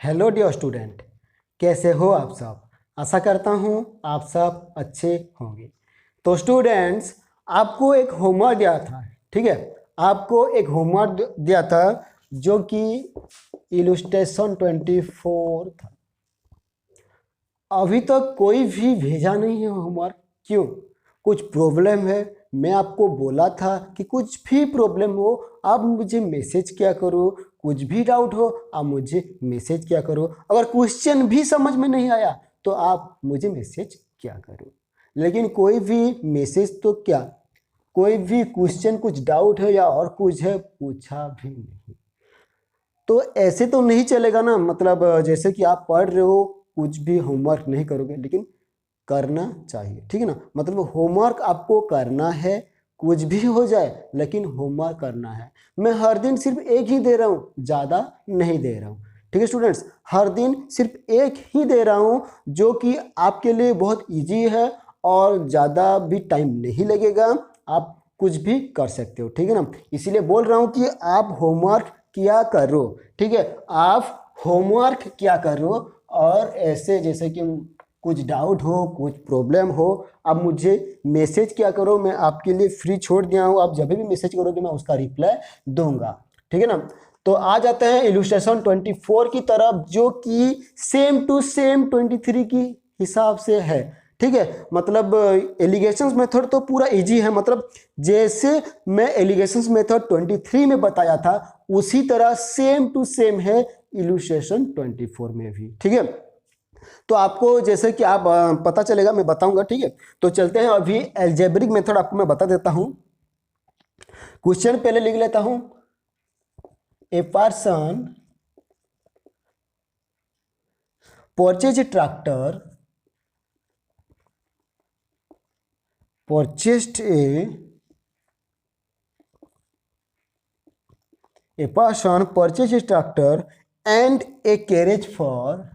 Hello dear student, कैसे हो आप सब। आशा करता हूँ आप सब अच्छे होंगे। तो स्टूडेंट्स, आपको एक होमवर्क दिया था, ठीक है। आपको एक होमवर्क दिया था जो कि इलस्ट्रेशन 24 था। अभी तक कोई भी भेजा नहीं है होमवर्क। क्यों? कुछ प्रॉब्लम है? मैं आपको बोला था कि कुछ भी प्रॉब्लम हो आप मुझे मैसेज किया करो, कुछ भी डाउट हो आप मुझे मैसेज किया करो, अगर क्वेश्चन भी समझ में नहीं आया तो आप मुझे मैसेज किया करो। लेकिन कोई भी मैसेज तो क्या, कोई भी क्वेश्चन, कुछ डाउट है या और कुछ है, पूछा भी नहीं। तो ऐसे तो नहीं चलेगा ना। मतलब जैसे कि आप पढ़ रहे हो, कुछ भी होमवर्क नहीं करोगे, लेकिन करना चाहिए, ठीक है ना। मतलब होमवर्क आपको करना है, कुछ भी हो जाए लेकिन होमवर्क करना है। मैं हर दिन सिर्फ एक ही दे रहा हूँ, ज़्यादा नहीं दे रहा हूँ, ठीक है स्टूडेंट्स। हर दिन सिर्फ एक ही दे रहा हूँ जो कि आपके लिए बहुत इजी है और ज़्यादा भी टाइम नहीं लगेगा। आप कुछ भी कर सकते हो, ठीक है ना। इसीलिए बोल रहा हूँ कि आप होमवर्क किया करो, ठीक है। आप होमवर्क किया करो और ऐसे जैसे कि कुछ डाउट हो, कुछ प्रॉब्लम हो, आप मुझे मैसेज किया करो। मैं आपके लिए फ्री छोड़ दिया हूँ, आप जब भी मैसेज करोगे मैं उसका रिप्लाई दूंगा, ठीक है ना। तो आ जाते हैं इलस्ट्रेशन 24 की तरफ, जो कि सेम टू सेम 23 की हिसाब से है, ठीक है। मतलब एलिगेशंस मेथड तो पूरा इजी है। मतलब जैसे मैं एलिगेशंस मेथड 23 में बताया था उसी तरह सेम टू सेम है इलस्ट्रेशन 24 में भी, ठीक है। तो आपको जैसे कि आप पता चलेगा, मैं बताऊंगा, ठीक है। तो चलते हैं, अभी एल्जेब्रिक मेथड आपको मैं बता देता हूं। क्वेश्चन पहले लिख लेता हूं। A person purchase a tractor, purchased a person purchased a tractor and a carriage for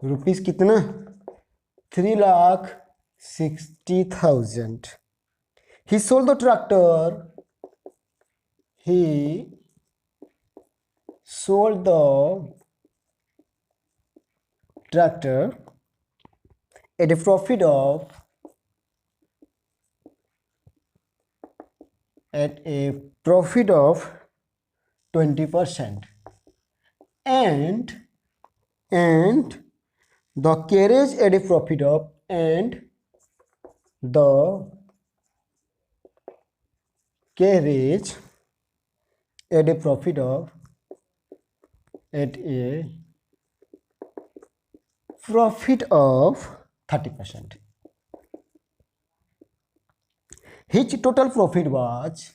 rupees कितना, 3,60,000। he sold the tractor he sold the tractor at a profit of 20%, and the carriage at a profit of the carriage at a profit of 30%. His total profit was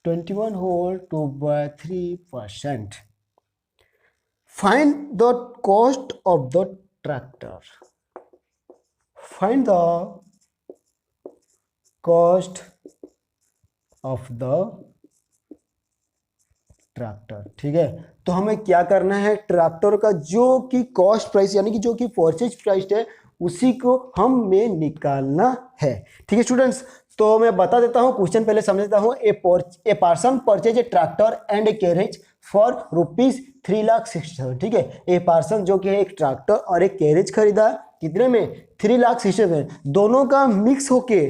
21 whole 2/3%. Find the cost of the tractor. Find the cost of the tractor, ठीक है। तो हमें क्या करना है, tractor का जो कि कॉस्ट प्राइस यानी कि जो कि परचेज प्राइस है उसी को हमें निकालना है, ठीक है स्टूडेंट्स। तो मैं बता देता हूं, क्वेश्चन पहले समझ लेता हूं। A person purchase a tractor and A carriage for ₹3,60,000, ठीक है। ए पर्सन जो कि है एक ट्रैक्टर और एक कैरेज खरीदा, कितने में, 3,60,000। दोनों का मिक्स होके,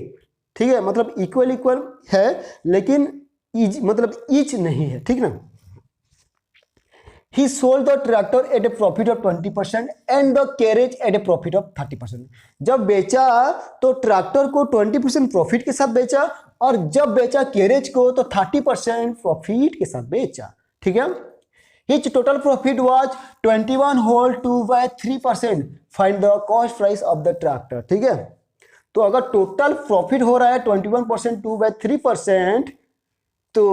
ठीक है, मतलब इक्वल इक्वल है लेकिन मतलब ईच नहीं है, ठीक ना। He sold the tractor at a profit of 20% and the carriage at a profit of 30%. जब बेचा तो ट्रैक्टर को 20% प्रॉफिट के साथ बेचा और जब बेचा कैरेज को तो 30% प्रॉफिट के साथ बेचा, ठीक है। His total profit was 21 whole 2/3%. Find the cost price of the tractor, ठीक है। तो अगर टोटल प्रॉफिट हो रहा है 21% 2/3%, तो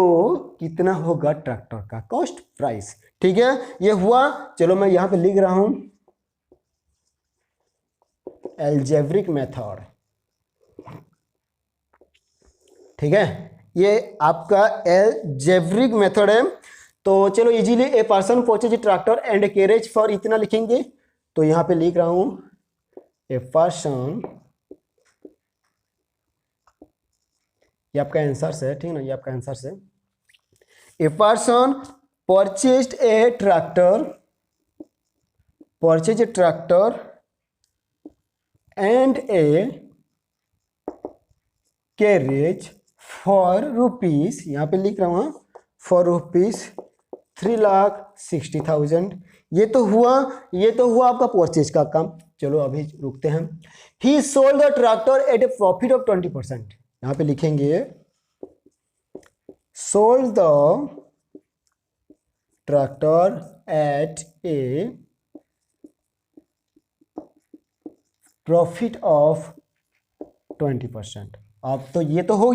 कितना होगा ट्रैक्टर का कॉस्ट प्राइस, ठीक है। ये हुआ। चलो मैं यहां पे लिख रहा हूं एल्जेब्रिक मेथड, ठीक है। ये आपका एल्जेब्रिक मेथड है। तो चलो easily a person purchase a tractor and A carriage for इतना लिखेंगे। तो यहाँ पे लिख रहा हूँ ए पर्सन, ये आपका आंसर है, ठीक है ना, ये आपका आंसर है। A person purchased A tractor and A carriage for rupees, यहाँ पे लिख रहा हूँ फॉर रुपीज 3,60,000। ये तो हुआ आपका परचेज का काम। चलो अभी रुकते हैं। He sold the tractor at a profit of 20%, यहाँ पे लिखेंगे sold the tractor at a profit of 20%। अब तो ये तो हो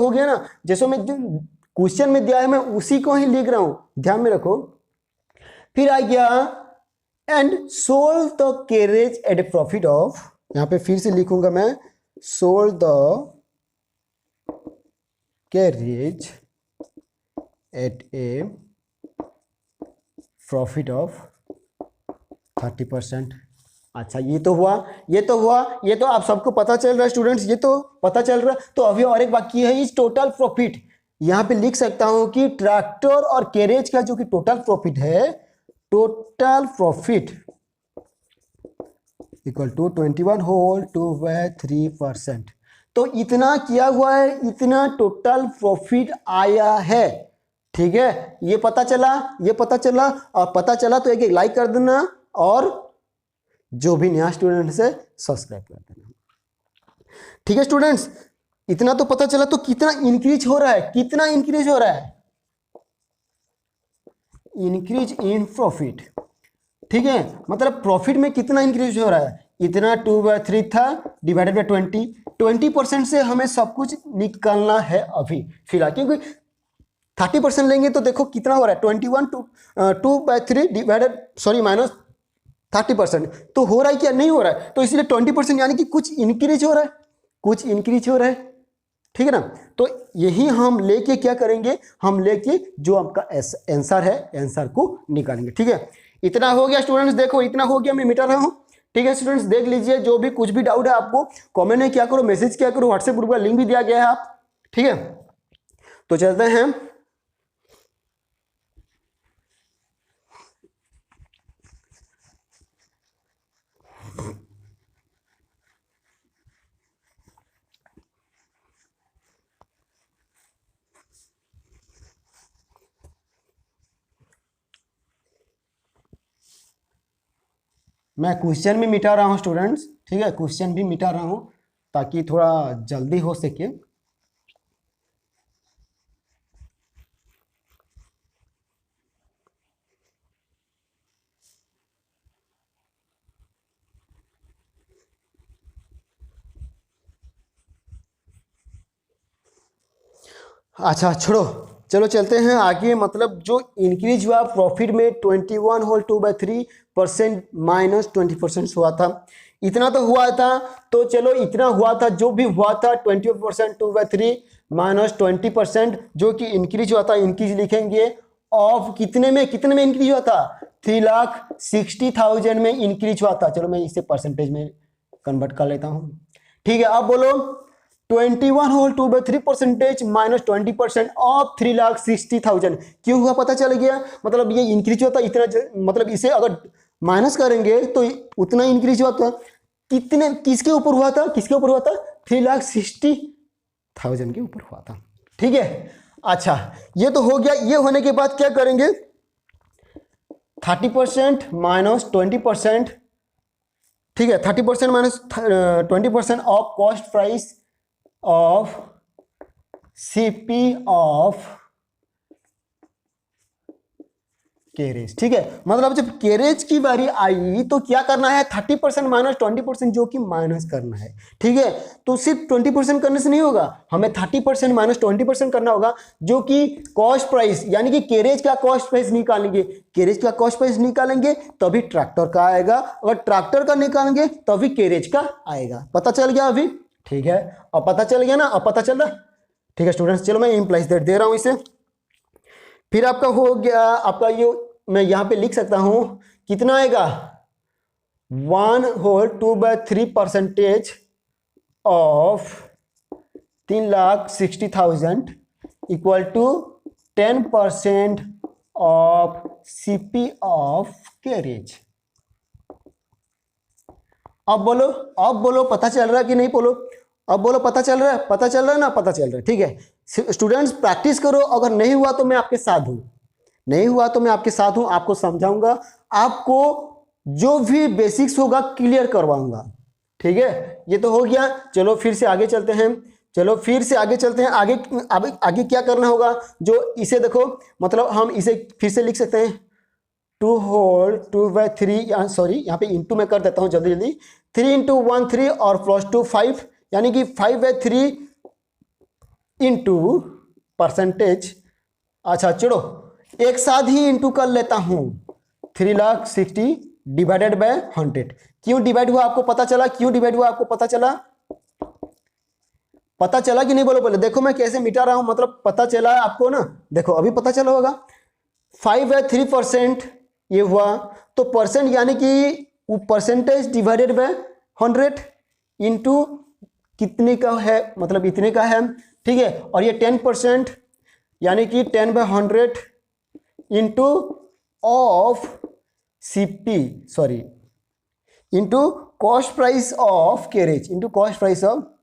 गया ना, जैसे मैं क्वेश्चन में दिया है मैं उसी को ही लिख रहा हूं, ध्यान में रखो। फिर आ गया and sold the carriage at a profit of, यहां पे फिर से लिखूंगा मैं sold the carriage at a profit of 30%। अच्छा ये तो आप सबको पता चल रहा है स्टूडेंट्स, ये तो पता चल रहा है। तो अभी और एक बाकी है इस टोटल प्रॉफिट। यहां पे लिख सकता हूं कि ट्रैक्टर और कैरेज का जो कि टोटल प्रॉफिट है, टोटल प्रॉफिट इक्वल टू 21/3%। तो इतना किया हुआ है, इतना टोटल प्रॉफिट आया है, ठीक है। ये पता चला और पता चला तो एक लाइक कर देना और जो भी नया स्टूडेंट है सब्सक्राइब कर देना, ठीक है स्टूडेंट्स। इतना तो पता चला। तो कितना इंक्रीज हो रहा है, इंक्रीज इन प्रॉफिट, ठीक है। मतलब प्रॉफिट में कितना इंक्रीज हो रहा है, इतना 2/3 था डिवाइडेड बाय 20% से हमें सब कुछ निकालना है अभी फिलहाल, क्योंकि 30% लेंगे तो देखो कितना हो रहा है 2/3 डिवाइडेड माइनस 30%। तो हो रहा है क्या, नहीं हो रहा है। तो इसलिए 20% यानी कि कुछ इंक्रीज हो रहा है, ठीक है ना। तो यही हम लेके क्या करेंगे, हम लेके जो आपका आंसर है आंसर को निकालेंगे, ठीक है। इतना हो गया स्टूडेंट्स, देखो इतना हो गया, मैं मिटा रहा हूं, ठीक है स्टूडेंट्स। देख लीजिए जो भी कुछ भी डाउट है आपको कमेंट में क्या करो, मैसेज क्या करो, व्हाट्सएप ग्रुप का लिंक भी दिया गया है आप, ठीक है। तो चलते हैं। मैं क्वेश्चन भी मिटा रहा हूँ स्टूडेंट्स, ठीक है, क्वेश्चन भी मिटा रहा हूँ ताकि थोड़ा जल्दी हो सके। अच्छा छोड़ो, चलो चलते हैं आगे। मतलब जो इंक्रीज हुआ प्रॉफिट में 21/2/3% माइनस 20% हुआ था, इतना तो हुआ था। तो चलो इतना हुआ था, जो भी हुआ था 20% 2/3 माइनस 20% जो कि इंक्रीज हुआ था, इंक्रीज लिखेंगे ऑफ कितने में इंक्रीज हुआ था, 3,60,000 में इंक्रीज हुआ था। चलो मैं इसे परसेंटेज में कन्वर्ट कर लेता हूं, ठीक है। अब बोलो 21/2/3% माइनस 20% ऑफ 3,60,000 क्यों हुआ, पता चल गया। मतलब ये इंक्रीज हुआ था इतना, मतलब इसे अगर माइनस करेंगे तो उतना इंक्रीज हुआ था। कितने, किसके ऊपर हुआ था 3,60,000 के ऊपर हुआ था, ठीक है। अच्छा ये तो हो गया। ये होने के बाद क्या करेंगे, 30% माइनस 20%, ठीक है, 30% minus 20% of cost price of CP of carriage, ठीक है। मतलब जब कैरेज की बारी आई तो क्या करना है, 30% माइनस 20% जो कि माइनस करना है, ठीक है। तो सिर्फ 20% करने से नहीं होगा, हमें 30% माइनस 20% करना होगा, जो कि कॉस्ट प्राइस यानी कि कैरेज का कॉस्ट प्राइस निकालेंगे। कैरेज का कॉस्ट प्राइस निकालेंगे तभी ट्रैक्टर का आएगा, अगर ट्रैक्टर का निकालेंगे तभी कैरेज का आएगा। पता चल गया अभी, ठीक है। अब पता चल गया ना, अब पता चल रहा, ठीक है स्टूडेंट्स। चलो मैं इंप्लाइज दे रहा हूं इसे, फिर आपका हो गया आपका ये, मैं यहाँ पे लिख सकता हूँ कितना आएगा 1/2/3% of 3,60,000 equal to 10% of CP of carriage. अब बोलो, अब बोलो पता चल रहा है कि नहीं, बोलो अब बोलो पता चल रहा है, पता चल रहा है ना, पता चल रहा है, ठीक है। स्टूडेंट्स प्रैक्टिस करो, अगर नहीं हुआ तो मैं आपके साथ हूं, नहीं हुआ तो मैं आपके साथ हूं, आपको समझाऊंगा, आपको जो भी बेसिक्स होगा क्लियर करवाऊंगा, ठीक है। ये तो हो गया, चलो फिर से आगे चलते हैं, चलो फिर से आगे चलते हैं। आगे आगे आगे क्या करना होगा, जो इसे देखो, मतलब हम इसे फिर से लिख सकते हैं 2/3, सॉरी यहाँ पे इंटू में कर देता हूँ जल्दी जल्दी, 3 × 1 3 और +2 5, यानी कि 5/3 इंटू परसेंटेज। अच्छा चलो एक साथ ही इंटू कर लेता हूँ, 3,60,000 डिवाइडेड बाय 100। क्यों डिवाइड हुआ आपको पता चला, क्यों डिवाइड हुआ आपको पता चला, पता चला कि नहीं, बोलो बोलो। देखो मैं कैसे मिटा रहा हूं, मतलब पता चला आपको ना, देखो अभी पता चला होगा। 5/3% ये हुआ, तो परसेंट यानी कि परसेंटेज डिवाइडेड बाय 100 इंटू कितने का है, मतलब इतने का है, ठीक है। और ये 10% यानी कि 10/100 into of CP, sorry into cost price of carriage, into cost price of.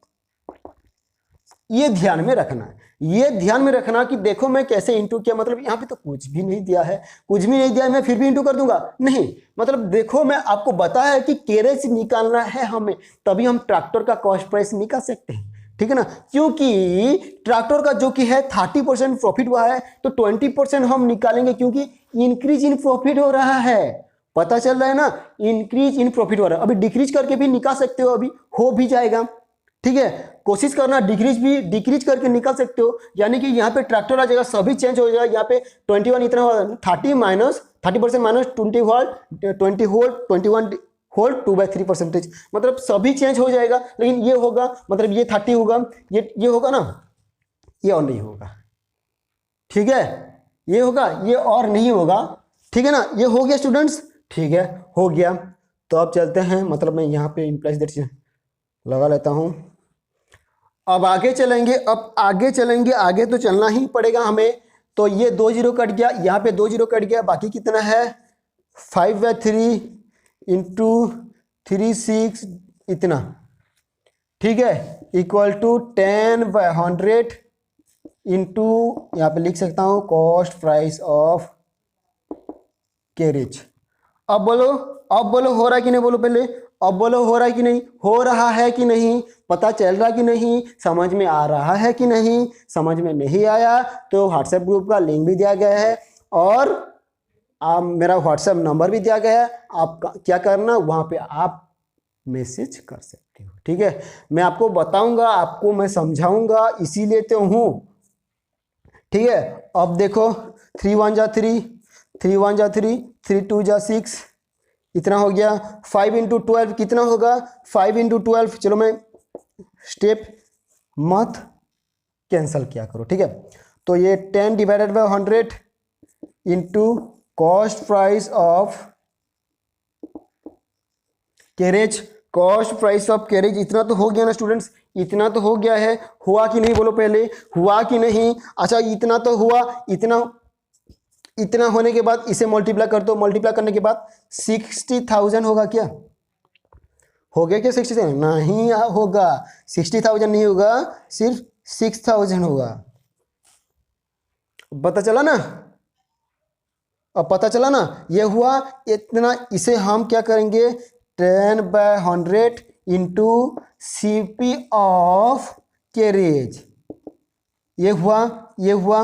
ये ध्यान में रखना है, ये ध्यान में रखना कि देखो मैं कैसे इंटू किया, मतलब यहाँ पे तो कुछ भी नहीं दिया है, कुछ भी नहीं दिया है, मैं फिर भी इंटू कर दूंगा, नहीं, मतलब देखो मैं आपको बताया है कि कैरेज निकालना है हमें, तभी हम ट्रैक्टर का कॉस्ट प्राइस निकाल सकते हैं, ठीक है ना। क्योंकि ट्रैक्टर का जो कि है 30% प्रॉफिट हुआ है, तो 20% हम निकालेंगे, क्योंकि इंक्रीज इन प्रॉफिट हो रहा है, पता चल रहा है ना, इंक्रीज इन प्रॉफिट हो रहा है। अभी डिक्रीज करके भी निकाल सकते हो, अभी हो भी जाएगा, ठीक है। कोशिश करना डिक्रीज करके निकाल सकते हो, यानी कि यहाँ पे ट्रैक्टर आ जाएगा, सभी चेंज हो जाएगा। यहाँ पे 21 इतना 30% माइनस 20 होल 21 होल 2/3%, मतलब सभी चेंज हो जाएगा। लेकिन ये होगा, मतलब ये 30 होगा, ये होगा ना, ये और नहीं होगा, ठीक है, ये होगा, ये और नहीं होगा, ठीक है ना। ये हो गया स्टूडेंट्स, ठीक है, हो गया। तो अब चलते हैं, मतलब मैं यहाँ पे इम्प्लाइज दैट लगा लेता हूँ। अब आगे चलेंगे, अब आगे चलेंगे, आगे तो चलना ही पड़ेगा हमें। तो ये 2 0 कट गया, यहाँ पे 2 0 कट गया, बाकी कितना है 5/3 इंटू 36 इतना, ठीक है, इक्वल टू 10/100 इंटू, यहाँ पे लिख सकता हूँ कॉस्ट प्राइस ऑफ कैरेज। अब बोलो, अब बोलो हो रहा है कि नहीं, बोलो पहले, अब बोलो हो रहा है कि नहीं, हो रहा है कि नहीं, पता चल रहा कि नहीं, समझ में आ रहा है कि नहीं, समझ में नहीं आया तो व्हाट्सएप ग्रुप का लिंक भी दिया गया है, और मेरा व्हाट्सएप नंबर भी दिया गया है, आप क्या करना वहाँ पे आप मैसेज कर सकते हो, ठीक है। मैं आपको बताऊंगा, आपको मैं समझाऊंगा, इसीलिए तो हूँ, ठीक है। अब देखो 3 1 जा 3, 3 1 जा 3, 3 2 जा 6, इतना हो गया। 5 × 12 कितना होगा, 5 × 12, चलो मैं स्टेप मत कैंसल किया करो, ठीक है। तो ये 10 divided by 100 into cost price of carriage, cost price of carriage, इतना तो हो गया ना स्टूडेंट्स, इतना तो हो गया है, हुआ कि नहीं, बोलो पहले, हुआ कि नहीं। अच्छा इतना तो हुआ, इतना होने के बाद इसे मल्टीप्लाई कर दो, मल्टीप्लाई करने के बाद 60,000 होगा क्या, हो गया क्या 60,000, नहीं होगा, 60,000 नहीं होगा, सिर्फ 6,000 होगा। पता चला ना, अब पता चला ना, ये हुआ इतना, इसे हम क्या करेंगे 10/100 इंटू सीपी ऑफ कैरेज, ये हुआ, ये हुआ।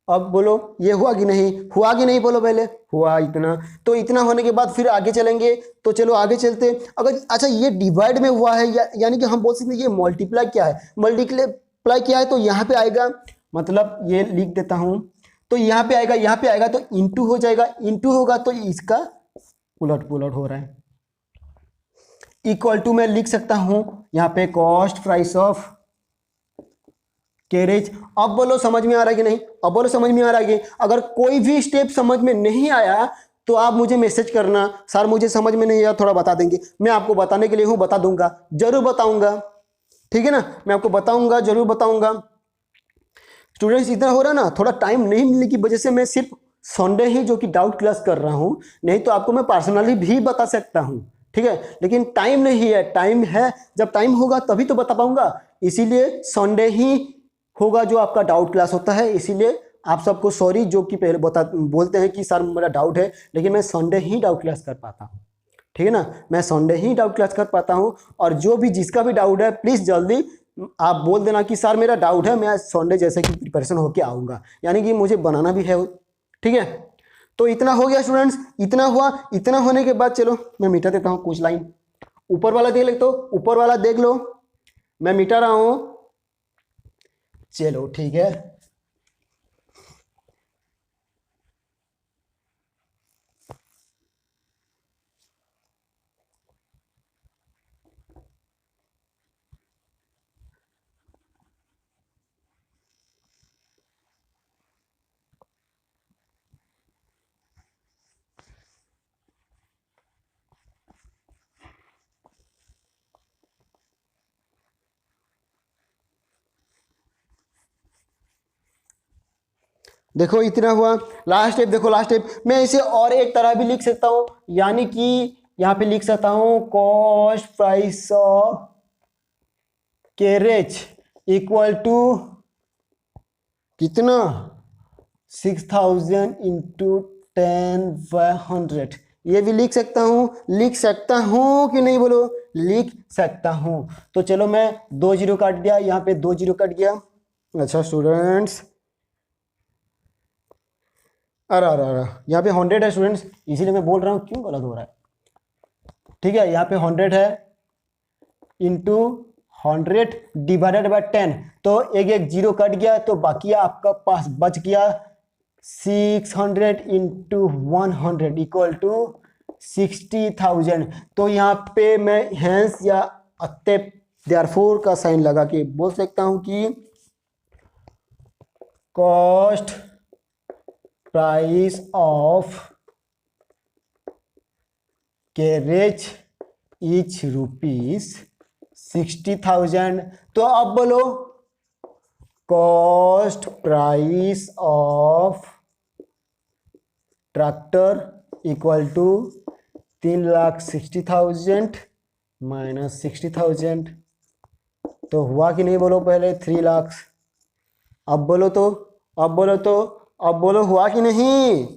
अब बोलो ये हुआ कि नहीं, हुआ कि नहीं, बोलो पहले, हुआ इतना। तो इतना होने के बाद फिर आगे चलेंगे, तो चलो आगे चलते। अगर अच्छा ये डिवाइड में हुआ है, यानी कि हम बोल सकते हैं ये मल्टीप्लाई क्या है, मल्टीप्लाई क्या है, तो यहाँ पे आएगा, मतलब ये लिख देता हूँ, तो यहाँ पे आएगा, यहाँ पे आएगा तो इंटू हो जाएगा, इंटू होगा तो इसका उलट पुलट हो रहा है, इक्वल टू मैं लिख सकता हूँ यहाँ पे कॉस्ट प्राइस ऑफ कैरेज। अब बोलो समझ में आ रहा है कि नहीं, अब बोलो समझ में आ रहा है कि अगर कोई भी स्टेप समझ में नहीं आया तो आप मुझे मैसेज करना, सर मुझे समझ में नहीं आया, थोड़ा बता देंगे। मैं आपको बताने के लिए हूँ, बता दूंगा, जरूर बताऊंगा, ठीक है ना, मैं आपको बताऊंगा, जरूर बताऊंगा। स्टूडेंट्स इतना हो रहा ना, थोड़ा टाइम नहीं मिलने की वजह से मैं सिर्फ संडे ही जो कि डाउट क्लास कर रहा हूँ, नहीं तो आपको मैं पर्सनली भी बता सकता हूँ, ठीक है, लेकिन टाइम नहीं है, टाइम है, जब टाइम होगा तभी तो बता पाऊंगा, इसीलिए संडे ही होगा जो आपका डाउट क्लास होता है। इसीलिए आप सबको सॉरी जो कि पहले बोलते हैं कि सर मेरा डाउट है, लेकिन मैं संडे ही डाउट क्लास कर पाता हूँ, ठीक है ना, मैं संडे ही डाउट क्लास कर पाता हूँ। और जो भी जिसका भी डाउट है प्लीज़ जल्दी आप बोल देना कि सर मेरा डाउट है, मैं आज संडे जैसे कि प्रिपरेशन होके आऊँगा, यानी कि मुझे बनाना भी है, ठीक है। तो इतना हो गया स्टूडेंट्स, इतना हुआ, इतना होने के बाद चलो मैं मिटा देता हूँ कुछ लाइन। ऊपर वाला देख ले, तो ऊपर वाला देख लो, मैं मिटा रहा हूँ, चलो ठीक है। देखो इतना हुआ, लास्ट स्टेप देखो, लास्ट स्टेप मैं इसे और एक तरह भी लिख सकता हूं, यानी कि यहां पे लिख सकता हूं cost price of carriage equal to कितना 6000 इंटू 10/100। ये भी लिख सकता हूं, लिख सकता हूं कि नहीं बोलो, लिख सकता हूं। तो चलो मैं 2 जीरो काट दिया, यहाँ पे 2 जीरो कट गया। अच्छा स्टूडेंट्स, अरे अरे अरे यहाँ पे 100 है स्टूडेंट्स, इसीलिए मैं बोल रहा हूँ क्यों गलत हो रहा है, ठीक है, यहाँ पे 100 है इंटू 100 डिवाइडेड बाय 10, तो एक एक जीरो कट गया, तो बाकी आपका पास बच गया 600 इंटू 100 इक्वल टू 60,000। तो यहाँ पे मैं हैंस या अत्ते देयरफॉर का साइन लगा के बोल सकता हूँ कि cost price of carriage each ₹60,000। तो अब बोलो cost price of tractor equal to 3,60,000 minus 60,000, तो हुआ कि नहीं बोलो पहले 3 लाख। अब बोलो तो, अब बोलो तो, अब बोलो हुआ कि नहीं,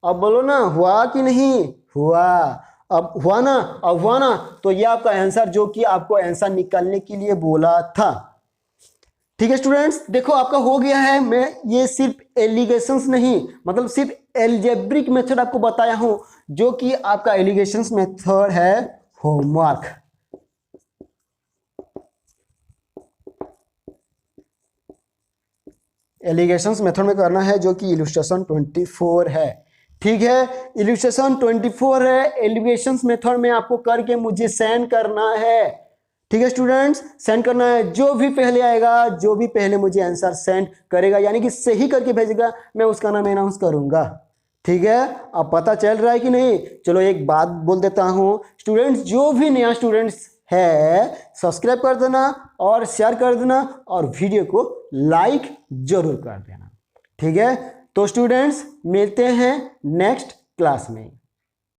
अब बोलो ना हुआ कि नहीं हुआ, अब हुआ ना, अब हुआ ना, तो ये आपका आंसर जो कि आपको आंसर निकालने के लिए बोला था, ठीक है स्टूडेंट्स। देखो आपका हो गया है, मैं ये सिर्फ एलिगेशंस नहीं, मतलब सिर्फ एल्जेब्रिक मेथड आपको बताया हूं, जो कि आपका एलिगेशंस मेथड है होमवर्क। एलिगेशंस मेथड में करना है, जो कि इलस्ट्रेशन 24 है, ठीक है, इलस्ट्रेशन 24 है, एलिगेशंस मेथड में आपको करके मुझे सेंड करना है, ठीक है स्टूडेंट्स, सेंड करना है। जो भी पहले आएगा, जो भी पहले मुझे आंसर सेंड करेगा, यानी कि सही करके भेजेगा, मैं उसका नाम अनाउंस करूंगा, ठीक है। अब पता चल रहा है कि नहीं, चलो एक बात बोल देता हूं स्टूडेंट्स, जो भी नया स्टूडेंट्स है सब्सक्राइब कर देना और शेयर कर देना और वीडियो को लाइक जरूर कर देना, ठीक है। तो स्टूडेंट्स मिलते हैं नेक्स्ट क्लास में।